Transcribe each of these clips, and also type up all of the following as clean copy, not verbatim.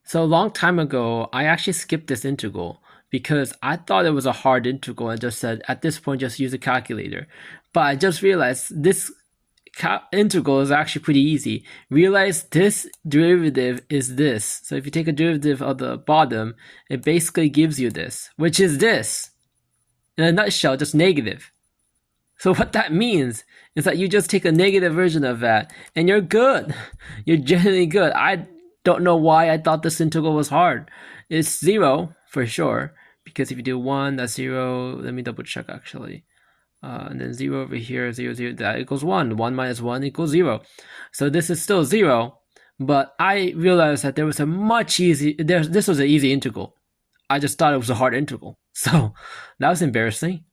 So a long time ago, I actually skipped this integral because I thought it was a hard integral and just said, at this point, just use a calculator. But I just realized this integral is actually pretty easy. Realize this derivative is this. So if you take a derivative of the bottom, it basically gives you this, which is this. In a nutshell, just negative. So what that means is that you just take a negative version of that and you're good. You're generally good. I don't know why I thought this integral was hard. It's 0 for sure, because if you do 1, that's 0. Let me double check actually. And then 0 over here, 0, 0, that equals 1. 1 minus 1 equals 0. So this is still 0, but I realized that there was a much easy, this was an easy integral. I just thought it was a hard integral. So that was embarrassing.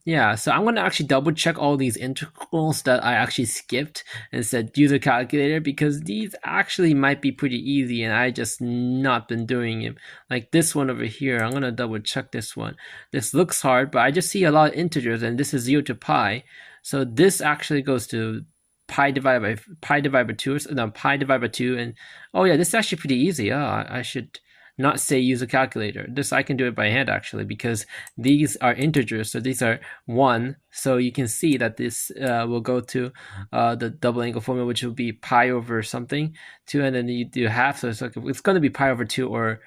Yeah, so I'm gonna actually double check all these integrals that I actually skipped and said use a calculator, because these actually might be pretty easy and I just not been doing it. Like this one over here, I'm gonna double check this one. This looks hard, but I just see a lot of integers and this is 0 to pi. So this actually goes to pi divided by 2, or no, pi divided by 2, and oh yeah, this is actually pretty easy. I should not say use a calculator. This I can do it by hand actually, because these are integers, so these are 1. So you can see that this will go to the double angle formula, which will be pi over something 2, and then you do half. So it's going to be pi over 2, or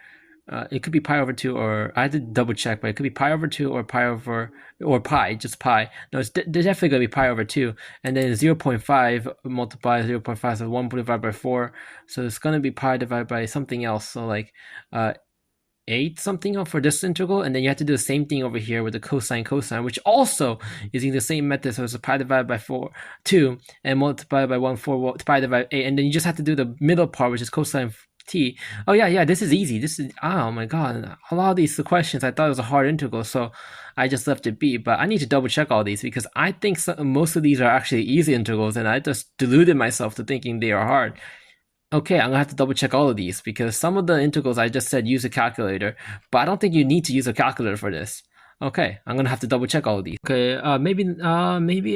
it could be pi over 2, or I had to double check, but it could be pi over 2 or pi over, or pi, just pi. No, it's definitely going to be pi over 2. And then 0.5 multiplies 0.5, so 1 divided by 4. So it's going to be pi divided by something else. So like 8 something for this integral. And then you have to do the same thing over here with the cosine, which also using the same method. So it's pi divided by 2, and multiplied by 1, 4, pi divided by 8. And then you just have to do the middle part, which is cosine t. Oh yeah, this is easy. This is, oh my god, a lot of these questions I thought it was a hard integral, so I just left it be. But I need to double check all these, because I think most of these are actually easy integrals, and I just deluded myself to thinking they are hard. Okay, I'm gonna have to double check all of these, because some of the integrals I just said use a calculator, but I don't think you need to use a calculator for this. Okay, I'm gonna have to double check all of these. Okay, maybe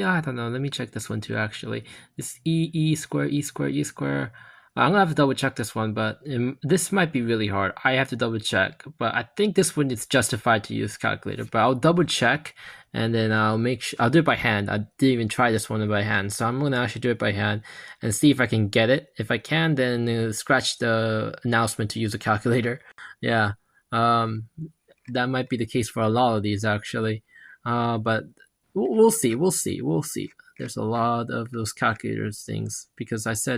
I don't know. Let me check this one too. Actually, this e square, I'm gonna have to double check this one, but this might be really hard. I have to double check, but I think this one is justified to use calculator. But I'll double check, and then I'll make sure I'll do it by hand. I didn't even try this one by hand, so I'm gonna actually do it by hand and see if I can get it. If I can, then scratch the announcement to use a calculator. Yeah, that might be the case for a lot of these actually. But we'll see. There's a lot of those calculators things, because I said